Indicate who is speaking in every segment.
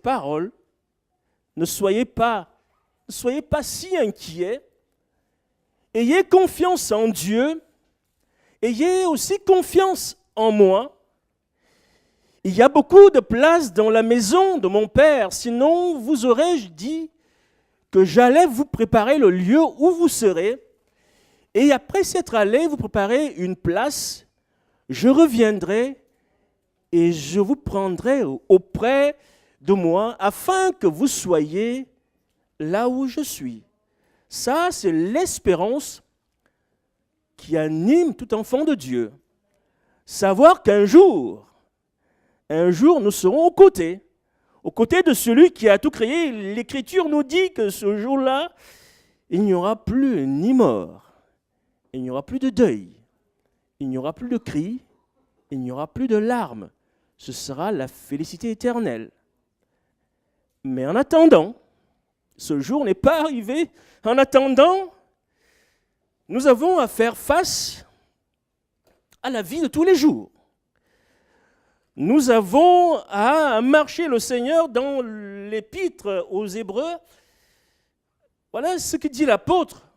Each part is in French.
Speaker 1: parole, ne soyez pas si inquiets. Ayez confiance en Dieu. Ayez aussi confiance en moi. Il y a beaucoup de place dans la maison de mon Père, sinon vous aurais-je dit que j'allais vous préparer le lieu où vous serez, et après s'être allé vous préparer une place, je reviendrai et je vous prendrai auprès de moi, afin que vous soyez là où je suis. Ça, c'est l'espérance qui anime tout enfant de Dieu. Savoir qu'un jour, nous serons aux côtés de celui qui a tout créé. L'Écriture nous dit que ce jour-là, il n'y aura plus ni mort, il n'y aura plus de deuil, il n'y aura plus de cris, il n'y aura plus de larmes. Ce sera la félicité éternelle. Mais en attendant, ce jour n'est pas arrivé. En attendant, nous avons à faire face à la vie de tous les jours. Nous avons à marcher le Seigneur dans l'épître aux Hébreux. Voilà ce que dit l'apôtre.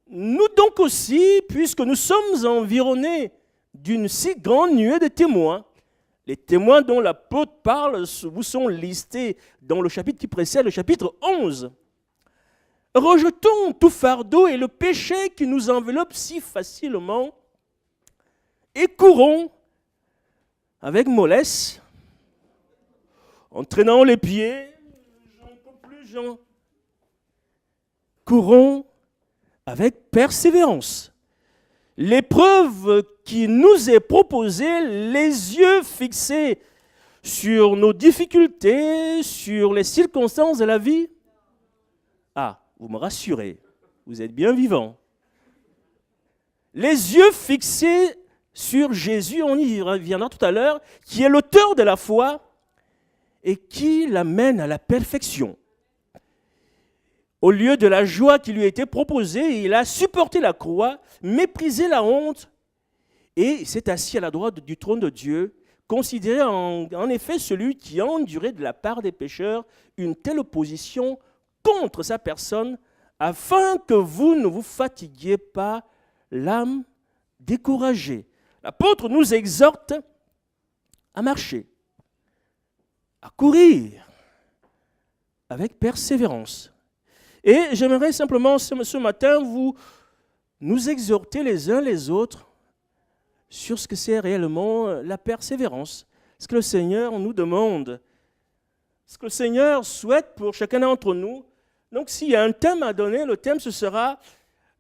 Speaker 1: Nous donc aussi, puisque nous sommes environnés d'une si grande nuée de témoins, les témoins dont l'apôtre parle vous sont listés dans le chapitre qui précède, le chapitre 11. Rejetons tout fardeau et le péché qui nous enveloppe si facilement et courons avec mollesse, en traînant les pieds, courons avec persévérance. L'épreuve qui nous est proposée, les yeux fixés sur nos difficultés, sur les circonstances de la vie. Ah, vous me rassurez, vous êtes bien vivant. Les yeux fixés sur Jésus, on y reviendra tout à l'heure, qui est l'auteur de la foi et qui l'amène à la perfection. Au lieu de la joie qui lui a été proposée, il a supporté la croix, méprisé la honte et s'est assis à la droite du trône de Dieu, considéré en effet celui qui a enduré de la part des pécheurs une telle opposition contre sa personne, afin que vous ne vous fatiguiez pas l'âme découragée. L'apôtre nous exhorte à marcher, à courir avec persévérance. Et j'aimerais simplement ce matin nous exhorter les uns les autres sur ce que c'est réellement la persévérance. Ce que le Seigneur nous demande, ce que le Seigneur souhaite pour chacun d'entre nous. Donc s'il y a un thème à donner, le thème ce sera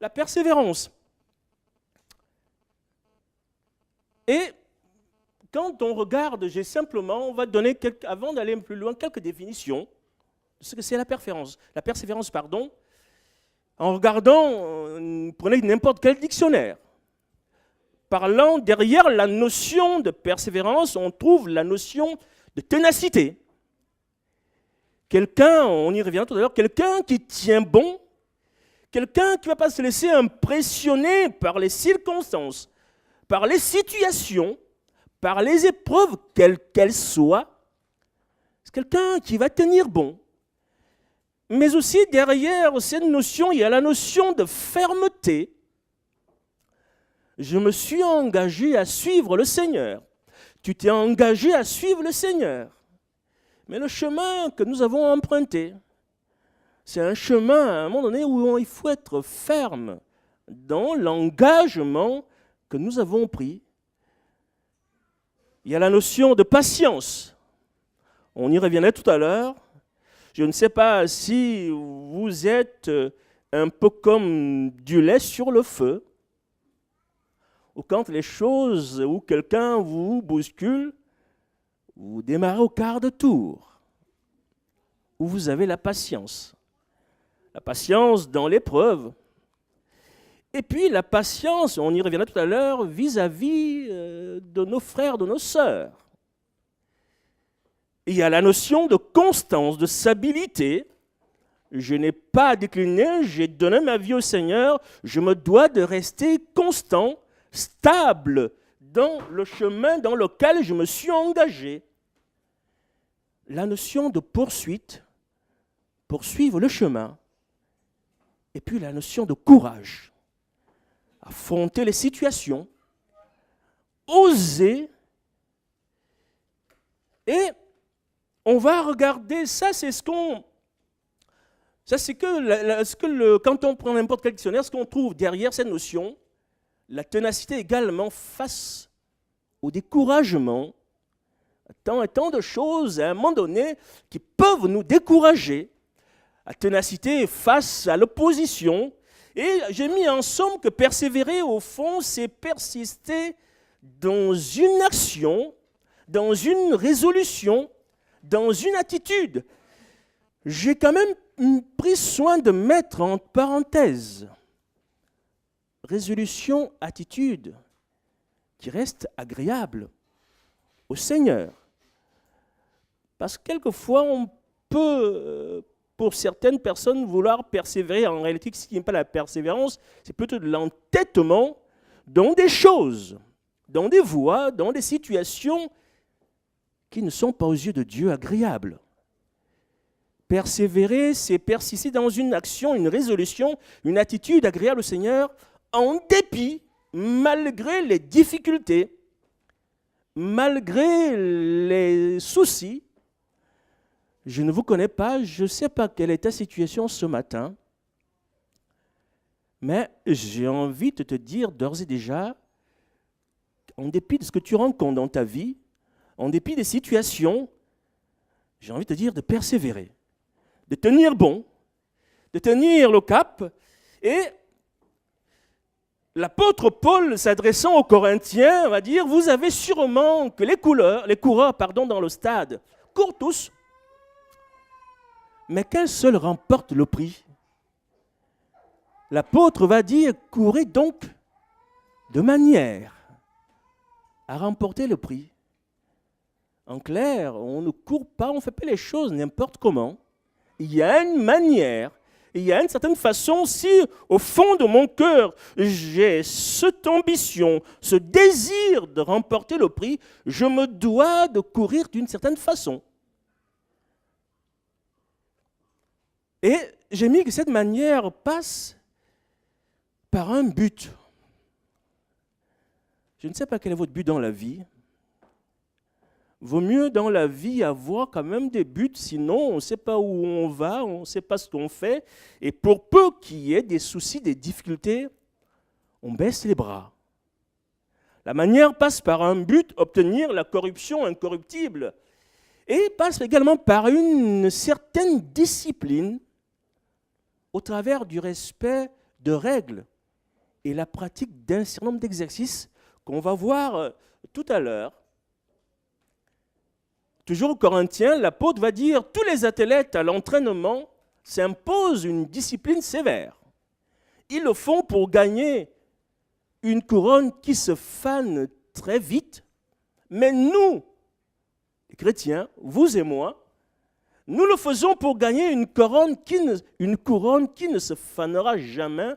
Speaker 1: la persévérance. Et quand on regarde, on va donner, avant d'aller plus loin, quelques définitions de ce que c'est la persévérance. La persévérance, en regardant, prenez n'importe quel dictionnaire. Parlant derrière la notion de persévérance, on trouve la notion de ténacité. Quelqu'un, on y revient tout à l'heure, quelqu'un qui tient bon, quelqu'un qui ne va pas se laisser impressionner par les circonstances, par les situations, par les épreuves, quelles qu'elles soient. C'est quelqu'un qui va tenir bon. Mais aussi derrière cette notion, il y a la notion de fermeté. Je me suis engagé à suivre le Seigneur. Tu t'es engagé à suivre le Seigneur. Mais le chemin que nous avons emprunté, c'est un chemin à un moment donné où il faut être ferme dans l'engagement que nous avons pris. Il y a la notion de patience. On y reviendrait tout à l'heure. Je ne sais pas si vous êtes un peu comme du lait sur le feu, ou quand les choses, ou quelqu'un vous bouscule, vous démarrez au quart de tour, où vous avez la patience dans l'épreuve. Et puis la patience, on y reviendra tout à l'heure, vis-à-vis de nos frères, de nos sœurs. Il y a la notion de constance, de stabilité. Je n'ai pas décliné, j'ai donné ma vie au Seigneur, je me dois de rester constant, stable dans le chemin dans lequel je me suis engagé. la notion de poursuite, poursuivre le chemin, et puis la notion de courage, affronter les situations, oser, et on va regarder, ça c'est ce qu'on... Ça c'est quand on prend n'importe quel dictionnaire, ce qu'on trouve derrière cette notion, la ténacité également face au découragement, tant et tant de choses à un moment donné qui peuvent nous décourager, la ténacité face à l'opposition, et j'ai mis en somme que persévérer au fond, c'est persister dans une action, dans une résolution, dans une attitude. J'ai quand même pris soin de mettre en parenthèse résolution, attitude, qui reste agréable au Seigneur. Parce que quelquefois, on peut, pour certaines personnes, vouloir persévérer. En réalité, ce qui n'est pas la persévérance, c'est plutôt de l'entêtement dans des choses, dans des voies, dans des situations qui ne sont pas aux yeux de Dieu agréables. Persévérer, c'est persister dans une action, une résolution, une attitude agréable au Seigneur, en dépit, malgré les difficultés, malgré les soucis. Je ne vous connais pas, je ne sais pas quelle est ta situation ce matin, mais j'ai envie de te dire d'ores et déjà, en dépit de ce que tu rencontres dans ta vie, en dépit des situations, j'ai envie de te dire de persévérer, de tenir bon, de tenir le cap. Et l'apôtre Paul, s'adressant aux Corinthiens, va dire, vous avez sûrement que les coureurs dans le stade courent tous, mais qu'un seul remporte le prix. L'apôtre va dire, courez donc de manière à remporter le prix. En clair, on ne court pas, on ne fait pas les choses n'importe comment. Il y a une manière, il y a une certaine façon. Si au fond de mon cœur, j'ai cette ambition, ce désir de remporter le prix, je me dois de courir d'une certaine façon. Et j'ai mis que cette manière passe par un but. Je ne sais pas quel est votre but dans la vie. Vaut mieux dans la vie avoir quand même des buts, sinon on ne sait pas où on va, on ne sait pas ce qu'on fait. Et pour peu qu'il y ait des soucis, des difficultés, on baisse les bras. La manière passe par un but, obtenir la corruption incorruptible. Et passe également par une certaine discipline au travers du respect de règles et la pratique d'un certain nombre d'exercices qu'on va voir tout à l'heure. Toujours aux Corinthiens, l'apôtre va dire « Tous les athlètes à l'entraînement s'imposent une discipline sévère. Ils le font pour gagner une couronne qui se fane très vite. Mais nous, les chrétiens, vous et moi, nous le faisons pour gagner une couronne qui ne se fanera jamais.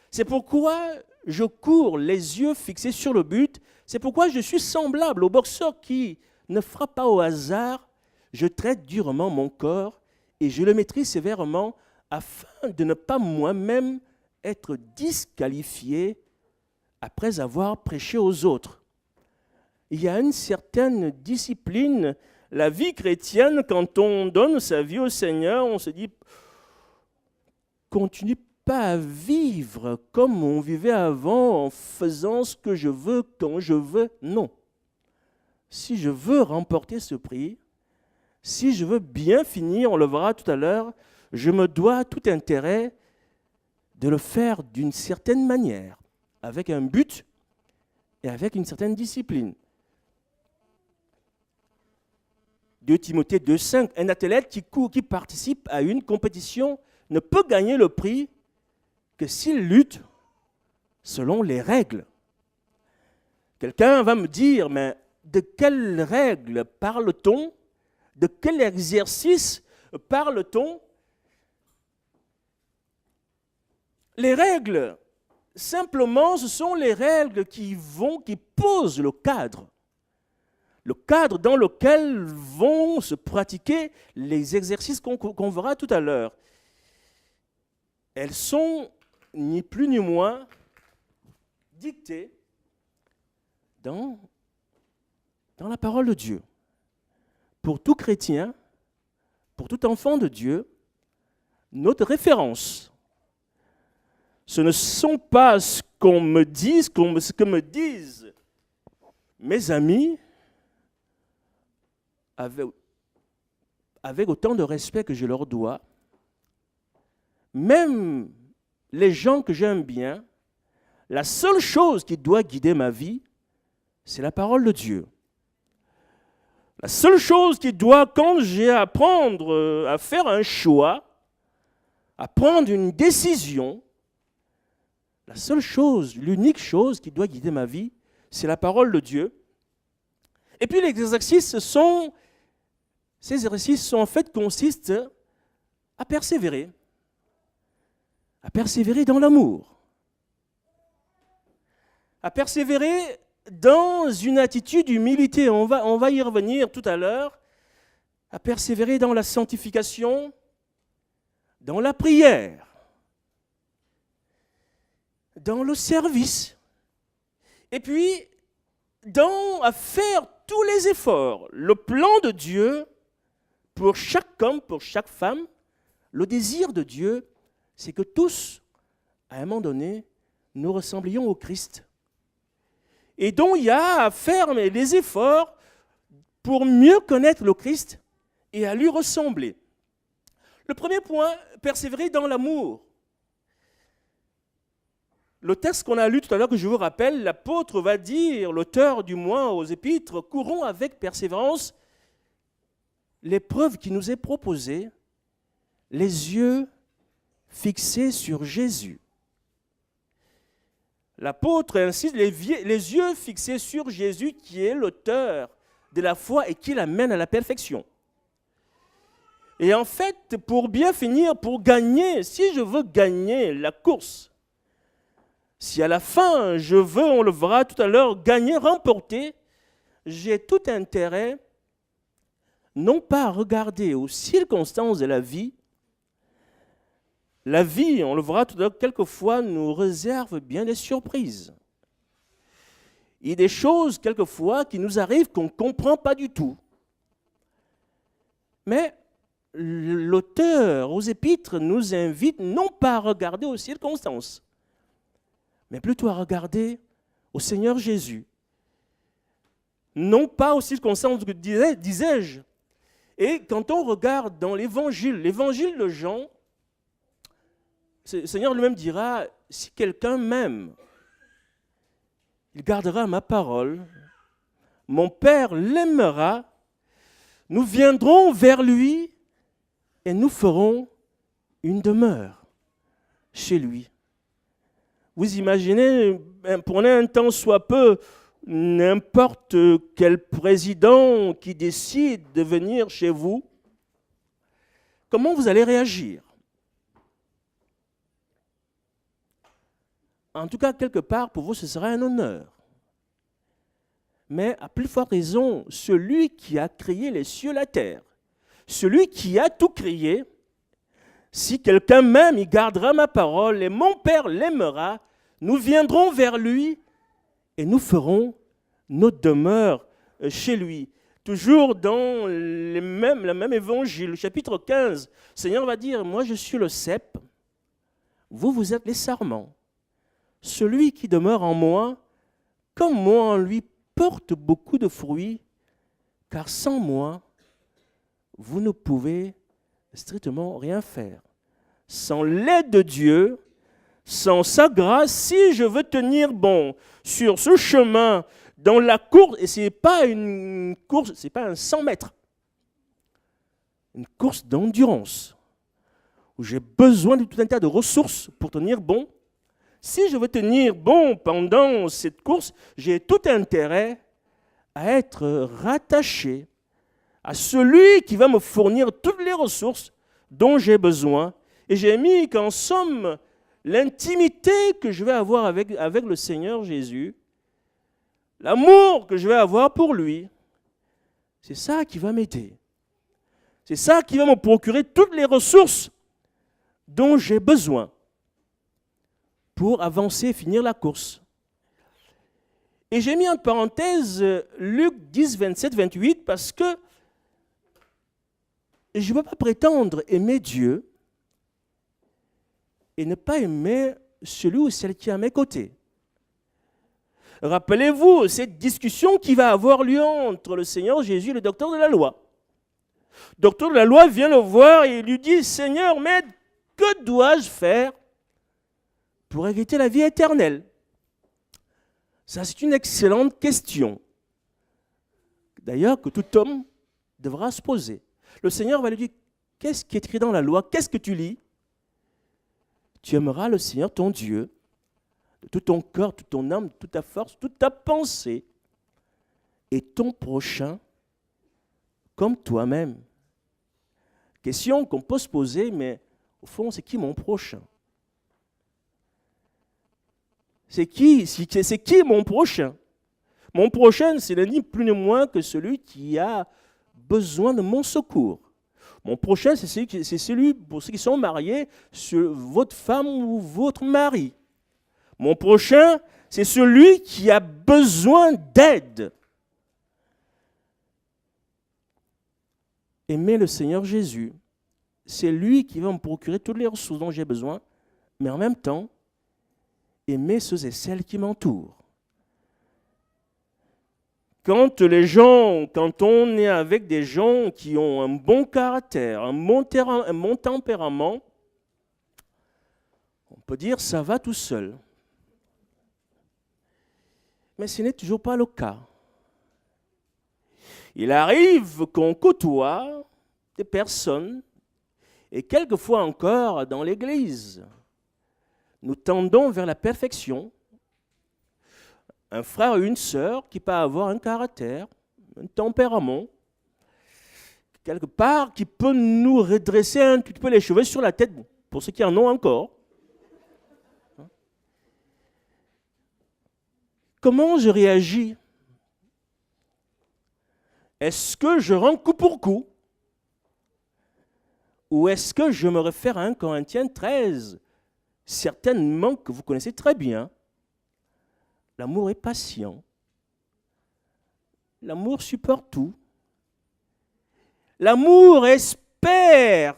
Speaker 1: C'est pourquoi je cours les yeux fixés sur le but. C'est pourquoi je suis semblable au boxeur qui ne frappe pas au hasard. Je traite durement mon corps et je le maîtrise sévèrement afin de ne pas moi-même être disqualifié après avoir prêché aux autres. » Il y a une certaine discipline. La vie chrétienne, quand on donne sa vie au Seigneur, on se dit « Continue pas à vivre comme on vivait avant en faisant ce que je veux, quand je veux. » Non. Si je veux remporter ce prix, si je veux bien finir, on le verra tout à l'heure, je me dois tout intérêt de le faire d'une certaine manière, avec un but et avec une certaine discipline. 2 Timothée 2,5, un athlète qui participe à une compétition ne peut gagner le prix que s'il lutte selon les règles. Quelqu'un va me dire, mais de quelles règles parle-t-on? De quel exercice parle-t-on? Les règles, simplement, ce sont les règles qui posent le cadre. le cadre dans lequel vont se pratiquer les exercices qu'on verra tout à l'heure. Elles sont ni plus ni moins dictées dans la parole de Dieu. Pour tout chrétien, pour tout enfant de Dieu, notre référence, ce ne sont pas ce qu'on me dit, ce que me disent mes amis, avec autant de respect que je leur dois, même les gens que j'aime bien, la seule chose qui doit guider ma vie, c'est la parole de Dieu. La seule chose qui doit, quand j'ai à prendre, à faire un choix, à prendre une décision, la seule chose, l'unique chose qui doit guider ma vie, c'est la parole de Dieu. Et puis les exercices en fait consistent à persévérer dans l'amour, à persévérer dans une attitude d'humilité. On va y revenir tout à l'heure, à persévérer dans la sanctification, dans la prière, dans le service, et puis à faire tous les efforts. Le plan de Dieu pour chaque homme, pour chaque femme, le désir de Dieu, c'est que tous, à un moment donné, nous ressemblions au Christ. Et donc, il y a à faire les efforts pour mieux connaître le Christ et à lui ressembler. Le premier point, persévérer dans l'amour. Le texte qu'on a lu tout à l'heure, que je vous rappelle, l'apôtre va dire, l'auteur du moins aux Épîtres, courons avec persévérance l'épreuve qui nous est proposée, les yeux fixés sur Jésus. L'apôtre insiste, les yeux fixés sur Jésus qui est l'auteur de la foi et qui l'amène à la perfection. Et en fait, pour bien finir, pour gagner, si je veux gagner la course, si à la fin, on le verra tout à l'heure, gagner, remporter, j'ai tout intérêt, non pas à regarder aux circonstances de la vie. La vie, on le verra tout à l'heure, quelquefois nous réserve bien des surprises. Il y a des choses, quelquefois, qui nous arrivent qu'on ne comprend pas du tout. Mais l'auteur aux Épîtres nous invite non pas à regarder aux circonstances, mais plutôt à regarder au Seigneur Jésus. Non pas aux circonstances, disais-je. Et quand on regarde dans l'évangile de Jean, le Seigneur lui-même dira, si quelqu'un m'aime, il gardera ma parole, mon Père l'aimera, nous viendrons vers lui et nous ferons une demeure chez lui. Vous imaginez, prenez un temps soit peu, n'importe quel président qui décide de venir chez vous, comment vous allez réagir? En tout cas, quelque part, pour vous, ce sera un honneur. Mais à plus forte raison, celui qui a créé les cieux et la terre, celui qui a tout créé, si quelqu'un m'aime, il gardera ma parole et mon Père l'aimera, nous viendrons vers lui et nous ferons notre demeure chez lui. Toujours dans le même évangile, chapitre 15, le Seigneur va dire, moi je suis le cep, vous êtes les sarments. Celui qui demeure en moi, comme moi en lui, porte beaucoup de fruits, car sans moi, vous ne pouvez strictement rien faire. Sans l'aide de Dieu, sans sa grâce, si je veux tenir bon sur ce chemin, dans la course, et ce n'est pas une course, ce n'est pas un 100 mètres, une course d'endurance, où j'ai besoin de tout un tas de ressources pour tenir bon. Si je veux tenir bon pendant cette course, j'ai tout intérêt à être rattaché à celui qui va me fournir toutes les ressources dont j'ai besoin. Et j'ai mis qu'en somme, l'intimité que je vais avoir avec le Seigneur Jésus, l'amour que je vais avoir pour lui, C'est ça qui va m'aider. C'est ça qui va me procurer toutes les ressources dont j'ai besoin pour avancer et finir la course. Et j'ai mis en parenthèse Luc 10, 27, 28 parce que je ne peux pas prétendre aimer Dieu et ne pas aimer celui ou celle qui est à mes côtés. Rappelez-vous cette discussion qui va avoir lieu entre le Seigneur Jésus et le docteur de la loi. Le docteur de la loi vient le voir et lui dit « Seigneur, maître, que dois-je faire pour hériter la vie éternelle ?» Ça, c'est une excellente question. D'ailleurs, que tout homme devra se poser. Le Seigneur va lui dire, qu'est-ce qui est écrit dans la loi? Qu'est-ce que tu lis? Tu aimeras le Seigneur, ton Dieu, de tout ton corps, toute ton âme, toute ta force, toute ta pensée, et ton prochain comme toi-même. Question qu'on peut se poser, mais au fond, c'est qui mon prochain? C'est qui mon prochain? Mon prochain, c'est ni plus ni moins que celui qui a besoin de mon secours. Mon prochain, c'est celui, pour ceux qui sont mariés, votre femme ou votre mari. Mon prochain, c'est celui qui a besoin d'aide. Aimer le Seigneur Jésus, c'est lui qui va me procurer toutes les ressources dont j'ai besoin, mais en même temps, aimer ceux et celles qui m'entourent. Quand on est avec des gens qui ont un bon caractère, un bon tempérament, on peut dire ça va tout seul. Mais ce n'est toujours pas le cas. Il arrive qu'on côtoie des personnes, et quelquefois encore dans l'Église, nous tendons vers la perfection. Un frère ou une sœur qui peut avoir un caractère, un tempérament, quelque part, qui peut nous redresser un petit peu les cheveux sur la tête, pour ceux qui en ont encore. Comment je réagis? Est-ce que je rends coup pour coup? Ou est-ce que je me réfère à 1 Corinthiens 13, certainement que vous connaissez très bien? L'amour est patient. L'amour supporte tout. L'amour espère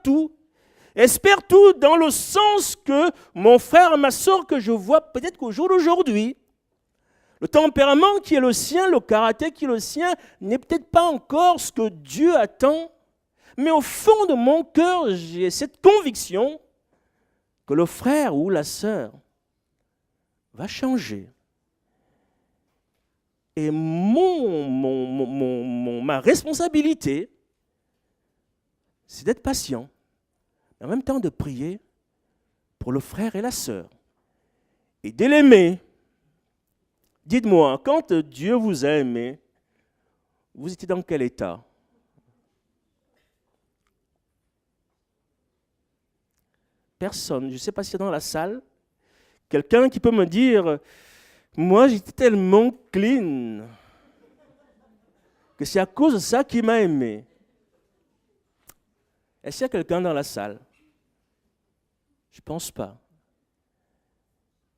Speaker 1: tout. Espère tout dans le sens que mon frère, ma soeur que je vois peut-être qu'au jour d'aujourd'hui, le tempérament qui est le sien, le caractère qui est le sien, n'est peut-être pas encore ce que Dieu attend. Mais au fond de mon cœur, j'ai cette conviction que le frère ou la sœur va changer. Et ma responsabilité, c'est d'être patient, mais en même temps de prier pour le frère et la sœur, et de l'aimer. Dites-moi, quand Dieu vous a aimé, vous étiez dans quel état? Personne, je ne sais pas si c'est dans la salle, quelqu'un qui peut me dire, moi j'étais tellement clean que c'est à cause de ça qu'il m'a aimé. Est-ce qu'il y a quelqu'un dans la salle? Je ne pense pas.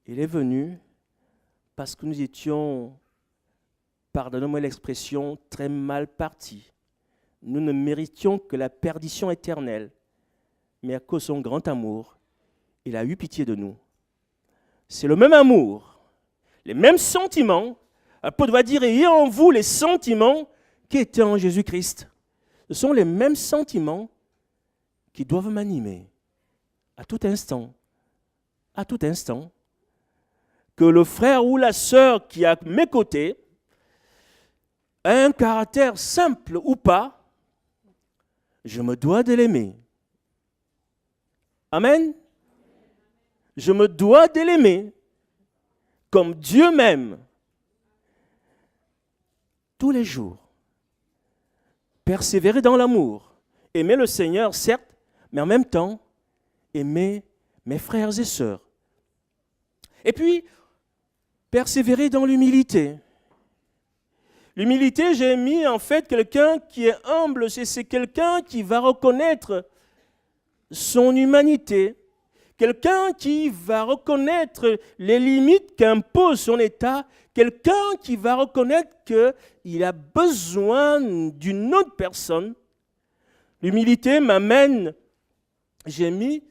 Speaker 1: Il est venu parce que nous étions, pardonnez-moi l'expression, très mal partis. Nous ne méritions que la perdition éternelle. Mais à cause de son grand amour, il a eu pitié de nous. C'est le même amour, les mêmes sentiments. Paul doit dire, ayez en vous les sentiments qui étaient en Jésus-Christ. Ce sont les mêmes sentiments qui doivent m'animer à tout instant. À tout instant. Que le frère ou la sœur qui est à mes côtés a un caractère simple ou pas, je me dois de l'aimer. Amen. Je me dois de l'aimer comme Dieu m'aime tous les jours. Persévérer dans l'amour. Aimer le Seigneur, certes, mais en même temps, aimer mes frères et sœurs. Et puis, persévérer dans l'humilité. L'humilité, j'ai mis en fait quelqu'un qui est humble, c'est quelqu'un qui va reconnaître son humanité, quelqu'un qui va reconnaître les limites qu'impose son état, quelqu'un qui va reconnaître qu'il a besoin d'une autre personne. L'humilité m'amène, j'ai mis,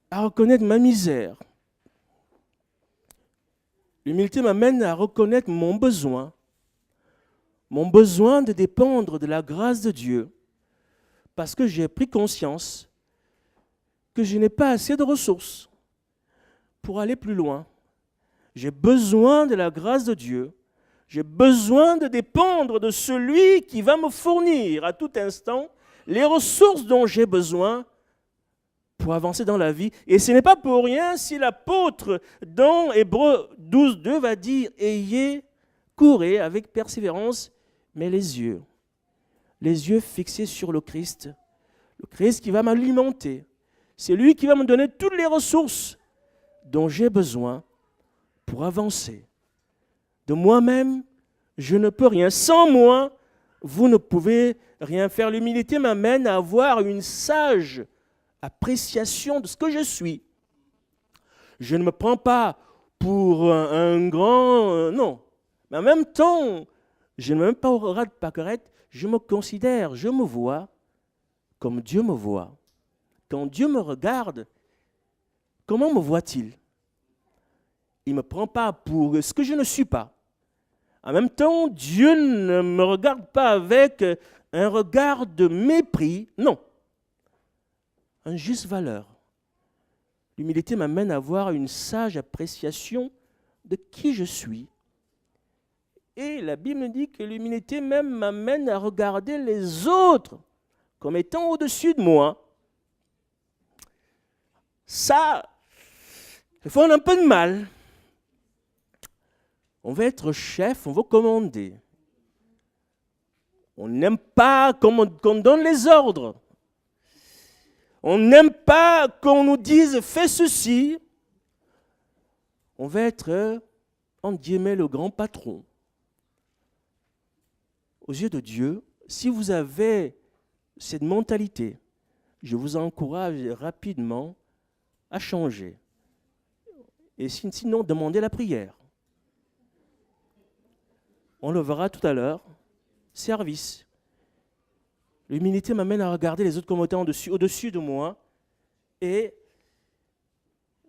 Speaker 1: à reconnaître ma misère. L'humilité m'amène à reconnaître mon besoin de dépendre de la grâce de Dieu, parce que j'ai pris conscience que je n'ai pas assez de ressources pour aller plus loin. J'ai besoin de la grâce de Dieu. J'ai besoin de dépendre de celui qui va me fournir à tout instant les ressources dont j'ai besoin pour avancer dans la vie. Et ce n'est pas pour rien si l'apôtre dans Hébreux 12:2 va dire « Ayez, courez avec persévérance, mais les yeux fixés sur le Christ qui va m'alimenter. C'est lui qui va me donner toutes les ressources dont j'ai besoin pour avancer. De moi-même, je ne peux rien. Sans moi, vous ne pouvez rien faire. » L'humilité m'amène à avoir une sage appréciation de ce que je suis. Je ne me prends pas pour un grand... non. Mais en même temps, je ne me mets même pas au ras de pâquerette. Je me considère, je me vois comme Dieu me voit. Quand Dieu me regarde, comment me voit-il? Il ne me prend pas pour ce que je ne suis pas. En même temps, Dieu ne me regarde pas avec un regard de mépris, non. Une juste valeur. L'humilité m'amène à avoir une sage appréciation de qui je suis. Et la Bible dit que l'humilité même m'amène à regarder les autres comme étant au-dessus de moi. Ça, il faut un peu de mal. On veut être chef, on veut commander. On n'aime pas qu'on donne les ordres. On n'aime pas qu'on nous dise « fais ceci ». On veut être, entre guillemets, le grand patron. Aux yeux de Dieu, si vous avez cette mentalité, je vous encourage rapidement à changer. Et sinon, demandez la prière. On le verra tout à l'heure. Service. L'humilité m'amène à regarder les autres comme étant au-dessus de moi. Et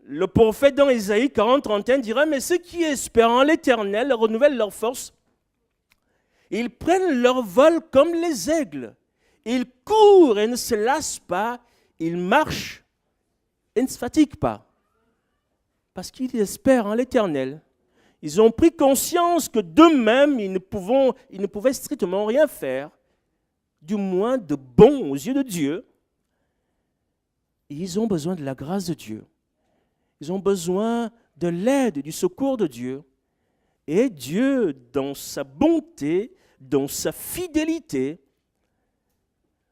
Speaker 1: le prophète dans Ésaïe 40:31 dira « Mais ceux qui espèrent en l'Éternel renouvellent leur force. Ils prennent leur vol comme les aigles. Ils courent et ne se lassent pas. Ils marchent et ne se fatiguent pas. » Parce qu'ils espèrent en l'Éternel. Ils ont pris conscience que d'eux-mêmes, ils ne pouvaient strictement rien faire, du moins de bon aux yeux de Dieu. Et ils ont besoin de la grâce de Dieu. Ils ont besoin de l'aide, du secours de Dieu. Et Dieu, dans sa bonté, dans sa fidélité,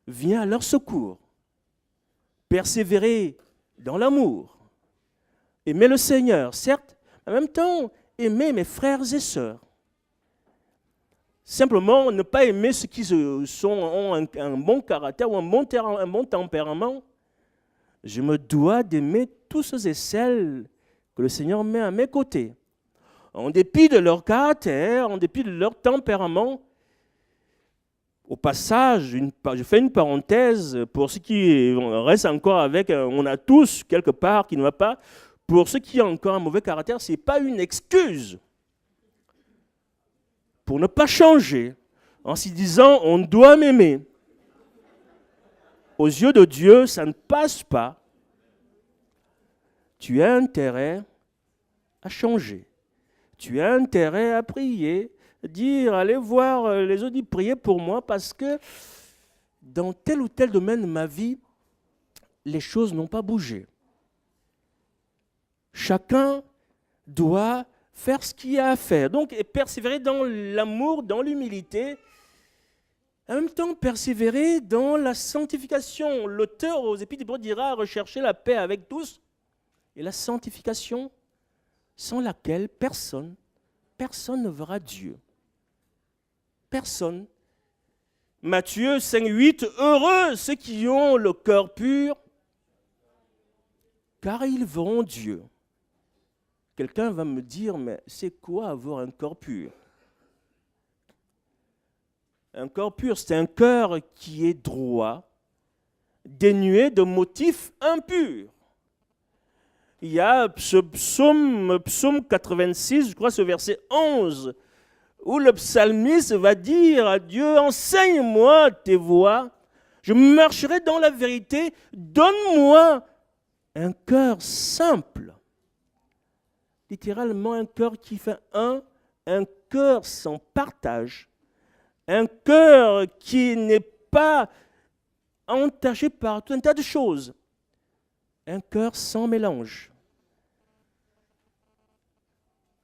Speaker 1: vient à leur secours. Persévérer dans l'amour. Aimer le Seigneur, certes, en même temps, aimer mes frères et sœurs. Simplement, ne pas aimer ceux qui ont un bon caractère ou un bon tempérament. Je me dois d'aimer tous ceux et celles que le Seigneur met à mes côtés. En dépit de leur caractère, en dépit de leur tempérament. Au passage, je fais une parenthèse pour ceux qui restent encore avec, on a tous quelque part qui ne va pas. Pour ceux qui ont encore un mauvais caractère, ce n'est pas une excuse pour ne pas changer en se disant on doit m'aimer. Aux yeux de Dieu, ça ne passe pas. Tu as intérêt à changer. Tu as intérêt à prier, dire allez voir les autres, prier pour moi parce que dans tel ou tel domaine de ma vie, les choses n'ont pas bougé. Chacun doit faire ce qu'il y a à faire. Donc, et persévérer dans l'amour, dans l'humilité. En même temps, persévérer dans la sanctification. L'auteur aux Épîtres d'Hébreux dira rechercher la paix avec tous et la Personne. Matthieu 5, 8, heureux ceux qui ont le cœur pur, car ils verront Dieu. Quelqu'un va me dire, mais c'est quoi avoir un cœur pur? Un cœur pur, c'est un cœur qui est droit, dénué de motifs impurs. Il y a ce psaume 86, je crois, ce verset 11, où le psalmiste va dire à Dieu, enseigne-moi tes voies, je marcherai dans la vérité, donne-moi un cœur simple. Littéralement, un cœur qui fait un cœur sans partage, un cœur qui n'est pas entaché par tout un tas de choses, un cœur sans mélange.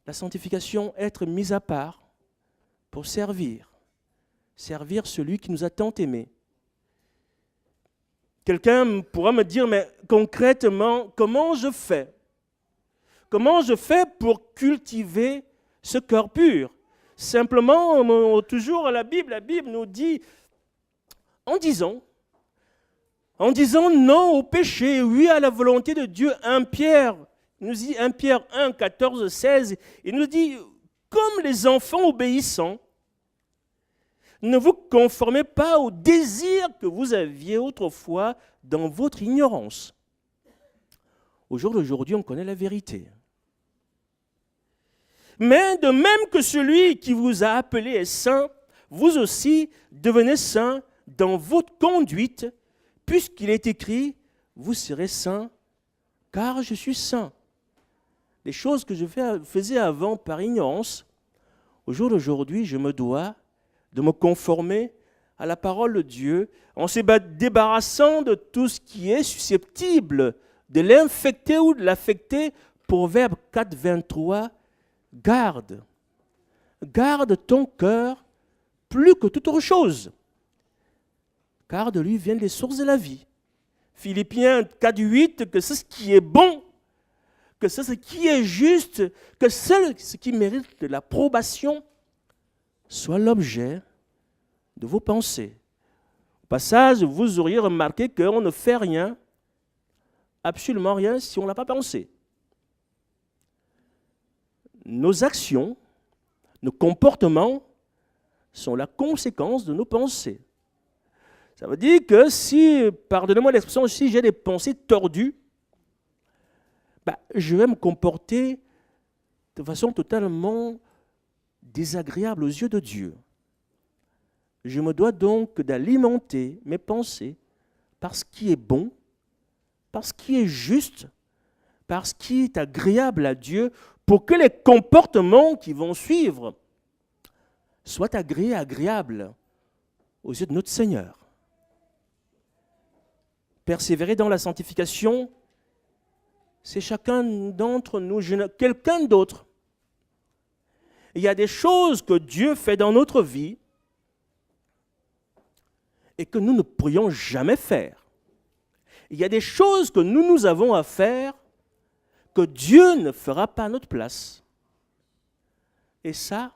Speaker 1: La sanctification, être mis à part pour servir celui qui nous a tant aimés. Quelqu'un pourra me dire, mais concrètement, comment je fais? Comment je fais pour cultiver ce cœur pur? Simplement, toujours la Bible nous dit, en disant non au péché, oui à la volonté de Dieu. 1 Pierre, nous dit 1 Pierre 1, 14, 16, il nous dit, comme les enfants obéissants, ne vous conformez pas aux désirs que vous aviez autrefois dans votre ignorance. Au jour d'aujourd'hui, on connaît la vérité. Mais de même que celui qui vous a appelé est saint, vous aussi devenez saints dans votre conduite, puisqu'il est écrit, vous serez saints, car je suis saint. Les choses que je faisais avant par ignorance, au jour d'aujourd'hui, je me dois de me conformer à la parole de Dieu en se débarrassant de tout ce qui est susceptible de l'infecter ou de l'affecter. Proverbe 4, 23, garde ton cœur plus que toute autre chose, car de lui viennent les sources de la vie. Philippiens 4, 8, que c'est ce qui est bon, que c'est ce qui est juste, que ce qui mérite de l'approbation soit l'objet de vos pensées. Au passage, vous auriez remarqué qu'on ne fait rien, absolument rien, si on ne l'a pas pensé. Nos actions, nos comportements sont la conséquence de nos pensées. Ça veut dire que si, pardonnez-moi l'expression, si j'ai des pensées tordues, je vais me comporter de façon totalement désagréable aux yeux de Dieu. Je me dois donc d'alimenter mes pensées par ce qui est bon, par ce qui est juste, par ce qui est agréable à Dieu, pour que les comportements qui vont suivre soient agréables aux yeux de notre Seigneur. Persévérer dans la sanctification, c'est chacun d'entre nous, quelqu'un d'autre. Il y a des choses que Dieu fait dans notre vie et que nous ne pourrions jamais faire. Il y a des choses que nous avons à faire que Dieu ne fera pas à notre place. Et ça,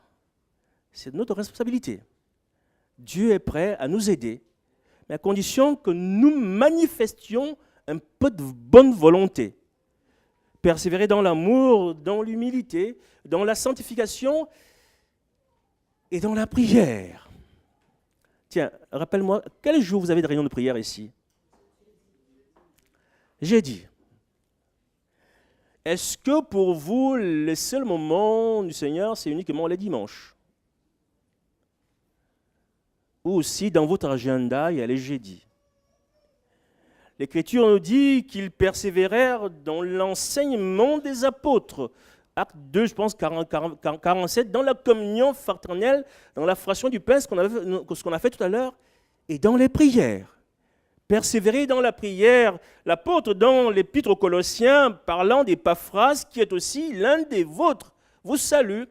Speaker 1: c'est notre responsabilité. Dieu est prêt à nous aider, mais à condition que nous manifestions un peu de bonne volonté. Persévérer dans l'amour, dans l'humilité, dans la sanctification et dans la prière. Tiens, rappelle-moi, quel jour vous avez de réunion de prière ici? Jeudi. Est-ce que pour vous, le seul moment du Seigneur, c'est uniquement les dimanches? Ou aussi dans votre agenda, il y a les jeudis? L'Écriture nous dit qu'ils persévérèrent dans l'enseignement des apôtres. Acte 2, je pense, 47, dans la communion fraternelle, dans la fraction du pain, ce qu'on a fait tout à l'heure, et dans les prières. Persévérer dans la prière. L'apôtre, dans l'Épître aux Colossiens, parlant d'Épaphras, qui est aussi l'un des vôtres, vous salue.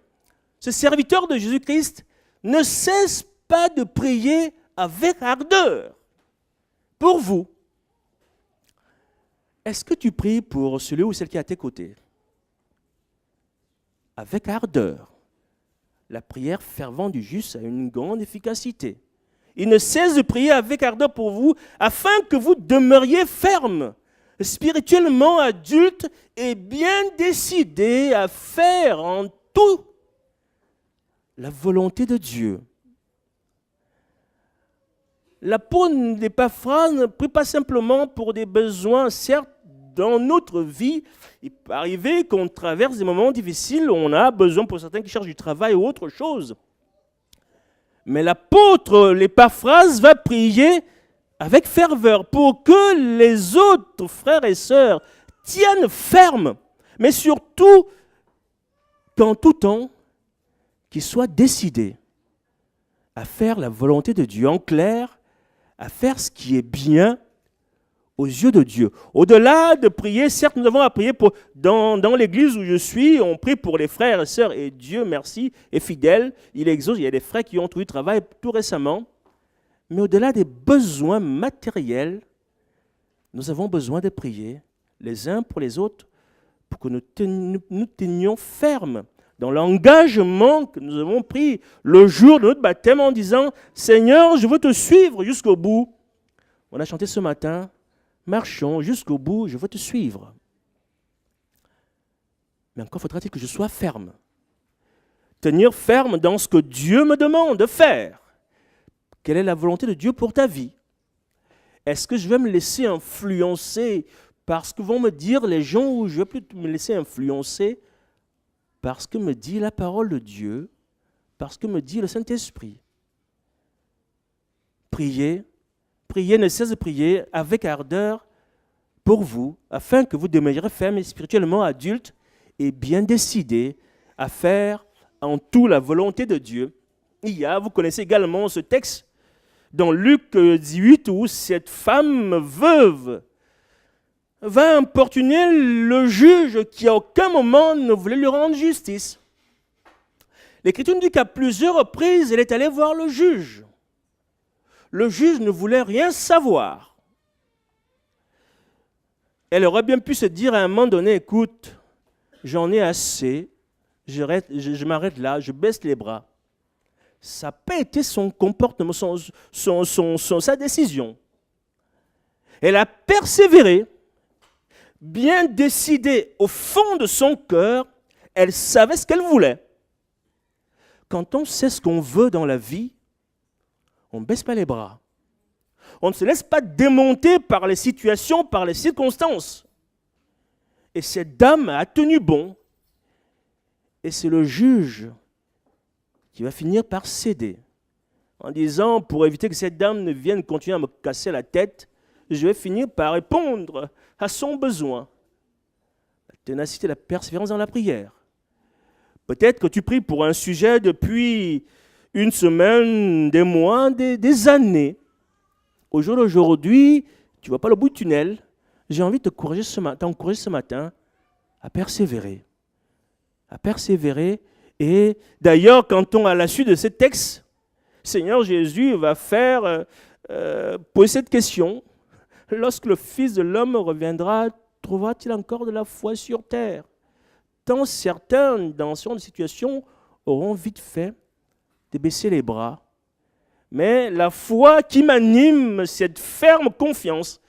Speaker 1: Ce serviteur de Jésus-Christ ne cesse pas de prier avec ardeur pour vous. Est-ce que tu pries pour celui ou celle qui est à tes côtés? Avec ardeur. La prière fervente du juste a une grande efficacité. Il ne cesse de prier avec ardeur pour vous, afin que vous demeuriez fermes, spirituellement adultes et bien décidés à faire en tout la volonté de Dieu. L'apôtre d'Épaphras ne prie pas simplement pour des besoins, certes, dans notre vie. Il peut arriver qu'on traverse des moments difficiles, on a besoin pour certains qui cherchent du travail ou autre chose. Mais l'apôtre l'Épaphras va prier avec ferveur pour que les autres frères et sœurs tiennent ferme, mais surtout qu'en tout temps, qu'ils soient décidés à faire la volonté de Dieu, en clair, à faire ce qui est bien aux yeux de Dieu. Au-delà de prier, certes, nous avons à prier pour, dans l'église où je suis, on prie pour les frères et sœurs, et Dieu, merci, est fidèle, il exauce. Il y a des frères qui ont trouvé du travail tout récemment. Mais au-delà des besoins matériels, nous avons besoin de prier les uns pour les autres pour que nous tenions ferme dans l'engagement que nous avons pris le jour de notre baptême en disant « Seigneur, je veux te suivre jusqu'au bout ». On a chanté ce matin « Marchons jusqu'au bout, je veux te suivre ». Mais encore faudra-t-il que je sois ferme. Tenir ferme dans ce que Dieu me demande de faire. Quelle est la volonté de Dieu pour ta vie? Est-ce que je vais me laisser influencer par ce que vont me dire les gens ou je vais plutôt me laisser influencer par ce que me dit la parole de Dieu, par ce que me dit le Saint-Esprit? Priez, ne cesse de prier avec ardeur pour vous, afin que vous demeuriez fermes et spirituellement adultes et bien décidés à faire en tout la volonté de Dieu. Vous connaissez également ce texte dans Luc 18 où cette femme veuve va importuner le juge qui à aucun moment ne voulait lui rendre justice. L'Écriture nous dit qu'à plusieurs reprises, elle est allée voir le juge. Le juge ne voulait rien savoir. Elle aurait bien pu se dire à un moment donné, écoute, j'en ai assez, je m'arrête là, je baisse les bras. Ça n'a pas été son comportement, sa décision. Elle a persévéré, bien décidée au fond de son cœur, elle savait ce qu'elle voulait. Quand on sait ce qu'on veut dans la vie, on ne baisse pas les bras. On ne se laisse pas démonter par les situations, par les circonstances. Et cette dame a tenu bon. Et c'est le juge qui va finir par céder. En disant, pour éviter que cette dame ne vienne continuer à me casser la tête, je vais finir par répondre à son besoin. La ténacité, la persévérance dans la prière. Peut-être que tu pries pour un sujet depuis une semaine, des mois, des années. Au jour d'aujourd'hui, tu ne vois pas le bout du tunnel. J'ai envie de t'encourager ce matin à persévérer. À persévérer. Et d'ailleurs, quand à la suite de ce texte, Seigneur Jésus va poser cette question. Lorsque le Fils de l'homme reviendra, trouvera-t-il encore de la foi sur terre? Tant certains, dans ce genre de situation, auront vite fait de baisser les bras. Mais la foi qui m'anime, cette ferme confiance,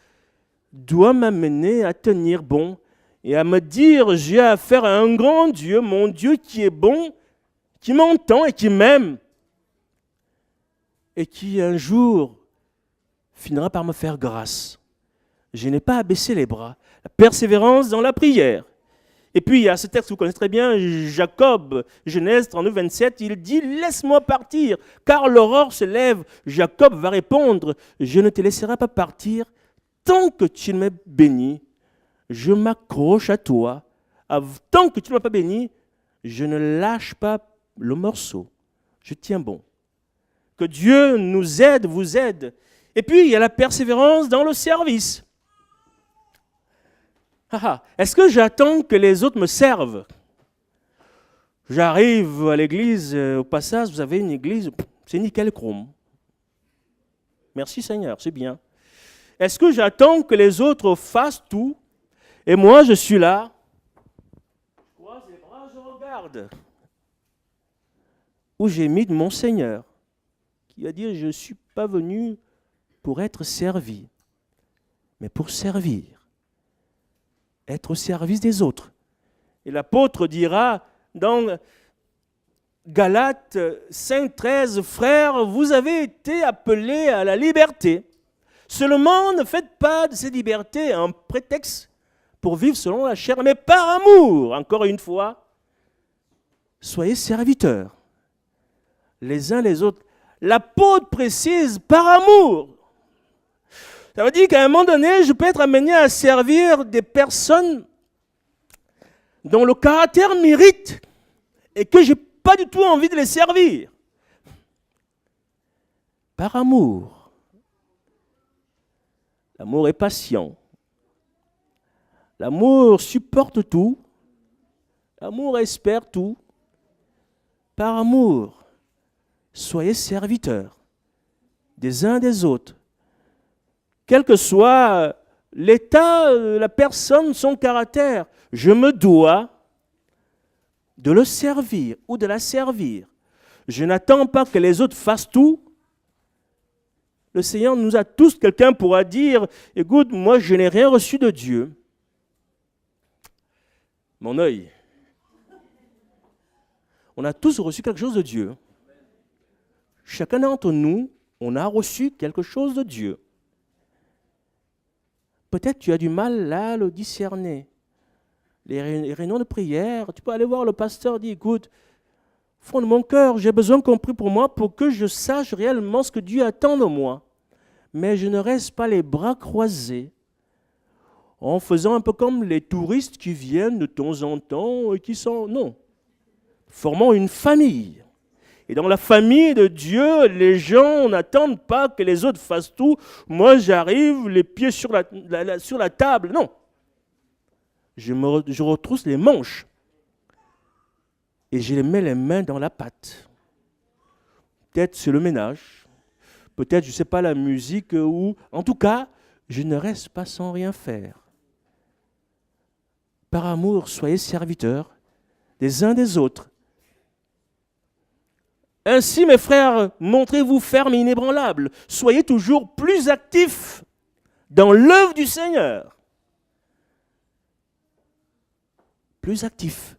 Speaker 1: doit m'amener à tenir bon et à me dire, j'ai affaire à un grand Dieu, mon Dieu qui est bon, qui m'entend et qui m'aime, et qui un jour finira par me faire grâce. Je n'ai pas à baisser les bras. La persévérance dans la prière. Et puis, il y a ce texte que vous connaissez très bien, Jacob, Genèse 39, 27, il dit « Laisse-moi partir, car l'aurore se lève. » Jacob va répondre « Je ne te laisserai pas partir tant que tu ne m'as béni. Je m'accroche à toi. Tant que tu ne m'as pas béni, je ne lâche pas le morceau. Je tiens bon. » Que Dieu nous aide, vous aide. Et puis, il y a la persévérance dans le service. Est-ce que j'attends que les autres me servent? J'arrive à l'église, au passage, vous avez une église, c'est nickel chrome. Merci Seigneur, c'est bien. Est-ce que j'attends que les autres fassent tout et moi je suis là? Je croise les bras, je regarde. où j'ai mis mon Seigneur, qui va dire, je ne suis pas venu pour être servi, mais pour servir, être au service des autres. Et l'apôtre dira dans Galates 5,13, frères, vous avez été appelés à la liberté. Seulement, ne faites pas de cette liberté un prétexte pour vivre selon la chair, mais par amour, encore une fois, soyez serviteurs, les uns les autres. L'apôtre précise par amour. Ça veut dire qu'à un moment donné, je peux être amené à servir des personnes dont le caractère mérite et que je n'ai pas du tout envie de les servir. Par amour. L'amour est patient. L'amour supporte tout. L'amour espère tout. Par amour, soyez serviteurs des uns des autres. Quel que soit l'état, la personne, son caractère, je me dois de le servir ou de la servir. Je n'attends pas que les autres fassent tout. Le Seigneur nous a tous, quelqu'un pourra dire, écoute, moi je n'ai rien reçu de Dieu. Mon œil. On a tous reçu quelque chose de Dieu. Chacun d'entre nous, on a reçu quelque chose de Dieu. Peut-être tu as du mal là à le discerner. Les réunions de prière, tu peux aller voir le pasteur, dire, écoute, fond de mon cœur, j'ai besoin qu'on prie pour moi pour que je sache réellement ce que Dieu attend de moi. Mais je ne reste pas les bras croisés en faisant un peu comme les touristes qui viennent de temps en temps et qui sont... Non. Formons une famille. Et dans la famille de Dieu, les gens n'attendent pas que les autres fassent tout. Moi, j'arrive, les pieds sur la table. Non. Je retrousse les manches et je mets les mains dans la pâte. Peut-être c'est le ménage, peut-être, je ne sais pas, la musique, ou en tout cas, je ne reste pas sans rien faire. Par amour, soyez serviteurs des uns des autres. Ainsi, mes frères, montrez-vous fermes et inébranlables. Soyez toujours plus actifs dans l'œuvre du Seigneur. Plus actifs.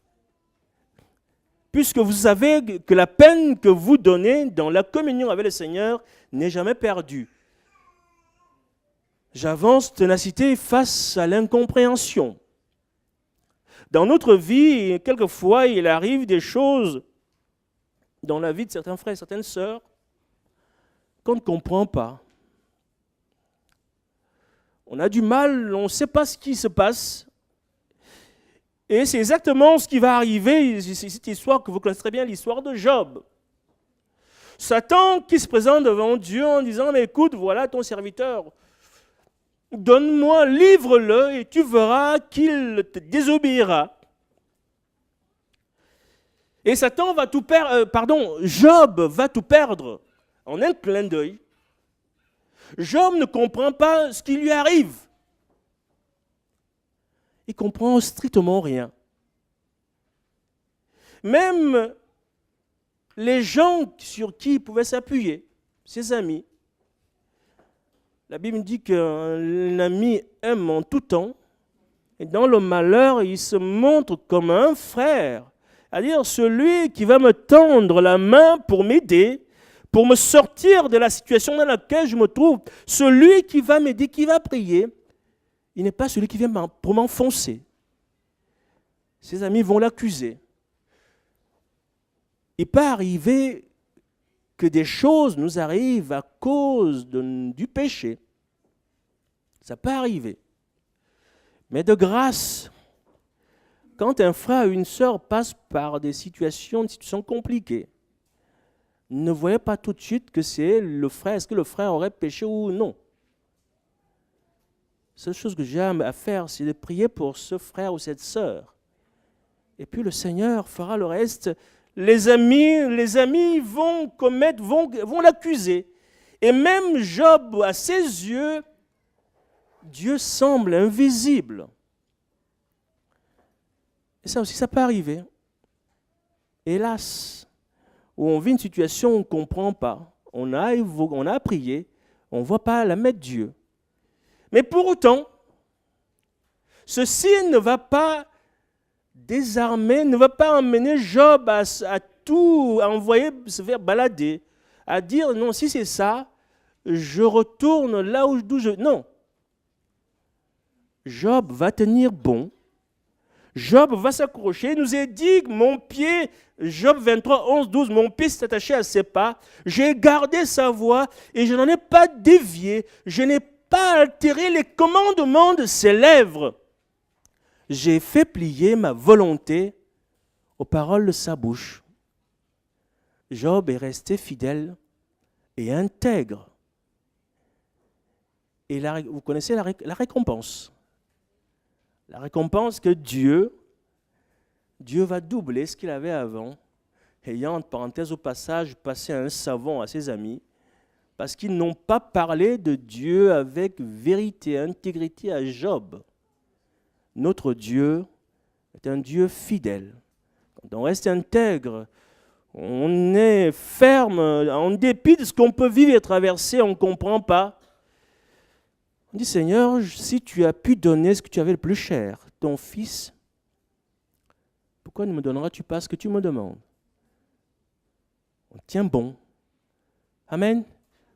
Speaker 1: Puisque vous savez que la peine que vous donnez dans la communion avec le Seigneur n'est jamais perdue. J'avance ténacité face à l'incompréhension. Dans notre vie, quelquefois, il arrive des choses dans la vie de certains frères et certaines sœurs qu'on ne comprend pas. On a du mal, on ne sait pas ce qui se passe. Et c'est exactement ce qui va arriver, c'est cette histoire que vous connaissez très bien, l'histoire de Job. Satan qui se présente devant Dieu en disant, mais écoute, voilà ton serviteur, donne-moi, livre-le et tu verras qu'il te désobéira. Et Satan va tout perdre, Job va tout perdre en un clin d'œil. Job ne comprend pas ce qui lui arrive. Il ne comprend strictement rien. Même les gens sur qui il pouvait s'appuyer, ses amis. La Bible dit qu'un ami aime en tout temps, et dans le malheur, il se montre comme un frère. C'est-à-dire celui qui va me tendre la main pour m'aider, pour me sortir de la situation dans laquelle je me trouve. Celui qui va m'aider, qui va prier, il n'est pas celui qui vient pour m'enfoncer. Ses amis vont l'accuser. Il peut arriver que des choses nous arrivent à cause du péché. Ça peut arriver. Mais de grâce, quand un frère ou une sœur passe par des situations compliquées, ne voyez pas tout de suite que c'est le frère. Est-ce que le frère aurait péché ou non? La seule chose que j'ai à faire, c'est de prier pour ce frère ou cette sœur. Et puis le Seigneur fera le reste. Les amis vont l'accuser. Et même Job, à ses yeux, Dieu semble invisible. Et ça aussi, ça peut arriver. Hélas, où on vit une situation où on ne comprend pas. On a prié, on ne voit pas la main de Dieu. Mais pour autant, ceci ne va pas désarmer, ne va pas emmener Job à tout, à envoyer se faire balader, à dire non, si c'est ça, je retourne là d'où je... Non. Job va tenir bon. Job va s'accrocher. Il nous est dit que mon pied, Job 23, 11, 12, mon pied s'est attaché à ses pas. J'ai gardé sa voix et je n'en ai pas dévié. Je n'ai pas altéré les commandements de ses lèvres. J'ai fait plier ma volonté aux paroles de sa bouche. Job est resté fidèle et intègre. Et vous connaissez la récompense. La récompense que Dieu va doubler ce qu'il avait avant, ayant, entre parenthèses au passage, passé un savon à ses amis, parce qu'ils n'ont pas parlé de Dieu avec vérité, intégrité à Job. Notre Dieu est un Dieu fidèle. Quand on reste intègre, on est ferme, en dépit de ce qu'on peut vivre et traverser, on ne comprend pas. On dit, Seigneur, si tu as pu donner ce que tu avais le plus cher, ton fils, pourquoi ne me donneras-tu pas ce que tu me demandes? On tient bon. Amen.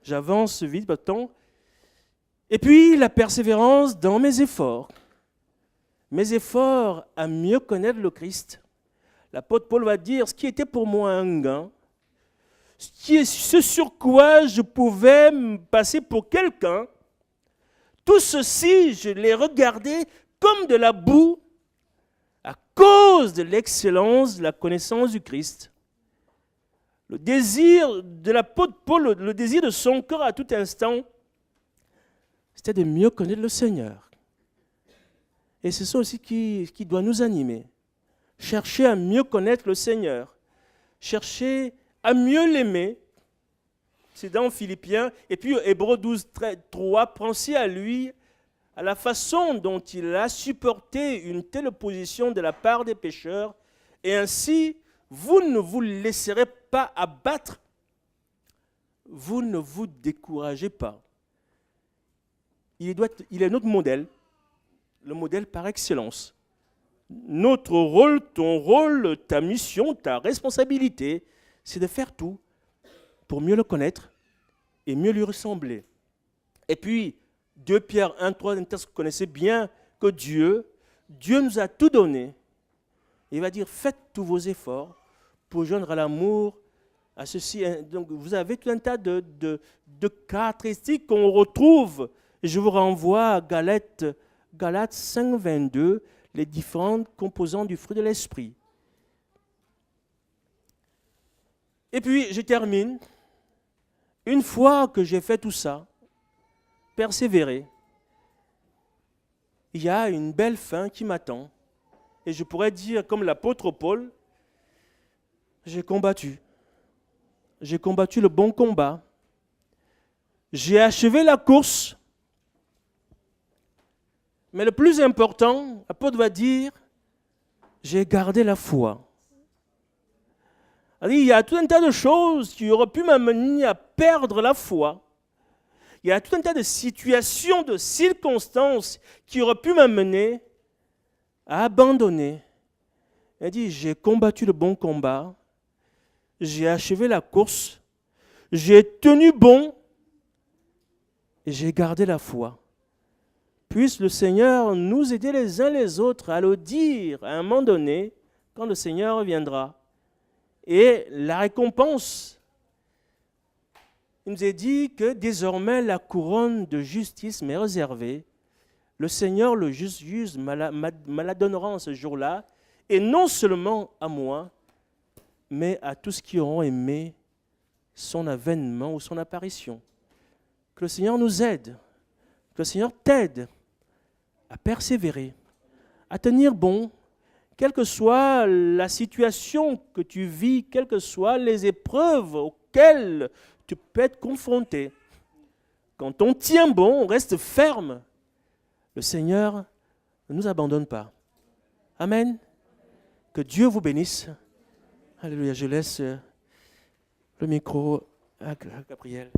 Speaker 1: J'avance vite, pas de temps. Et puis, la persévérance dans mes efforts. Mes efforts à mieux connaître le Christ. L'apôtre Paul va dire, ce qui était pour moi un gain, ce sur quoi je pouvais me passer pour quelqu'un, tout ceci, je l'ai regardé comme de la boue à cause de l'excellence de la connaissance du Christ. Le désir de l'apôtre Paul, le désir de son cœur à tout instant, c'était de mieux connaître le Seigneur. Et c'est ça aussi qui doit nous animer. Chercher à mieux connaître le Seigneur. Chercher à mieux l'aimer. C'est dans Philippiens. Et puis Hébreux 12, 3, pensez à lui, à la façon dont il a supporté une telle opposition de la part des pécheurs. Et ainsi, vous ne vous laisserez pas abattre. Vous ne vous découragez pas. Il est notre modèle. Le modèle par excellence. Notre rôle, ton rôle, ta mission, ta responsabilité, c'est de faire tout pour mieux le connaître et mieux lui ressembler. Et puis, 2 Pierre 1, 3, un texte que vous connaissez bien, que Dieu nous a tout donné. Il va dire, faites tous vos efforts pour joindre à l'amour, à ceci. Donc, vous avez tout un tas de caractéristiques qu'on retrouve. Je vous renvoie à Galates 5, 22, les différentes composantes du fruit de l'esprit. Et puis, je termine. Une fois que j'ai fait tout ça, persévérer, il y a une belle fin qui m'attend. Et je pourrais dire, comme l'apôtre Paul, j'ai combattu. J'ai combattu le bon combat. J'ai achevé la course. Mais le plus important, l'apôtre va dire, j'ai gardé la foi. Il y a tout un tas de choses qui auraient pu m'amener à perdre la foi. Il y a tout un tas de situations, de circonstances qui auraient pu m'amener à abandonner. Il dit, j'ai combattu le bon combat, j'ai achevé la course, j'ai tenu bon et j'ai gardé la foi. Puisse le Seigneur nous aider les uns les autres à le dire à un moment donné, quand le Seigneur viendra. Et la récompense, il nous est dit que désormais la couronne de justice m'est réservée. Le Seigneur, le juste juge, me la donnera en ce jour-là, et non seulement à moi, mais à tous qui auront aimé son avènement ou son apparition. Que le Seigneur nous aide, que le Seigneur t'aide à persévérer, à tenir bon, quelle que soit la situation que tu vis, quelles que soient les épreuves auxquelles tu peux être confronté. Quand on tient bon, on reste ferme, le Seigneur ne nous abandonne pas. Amen. Que Dieu vous bénisse. Alléluia, je laisse le micro à Gabriel.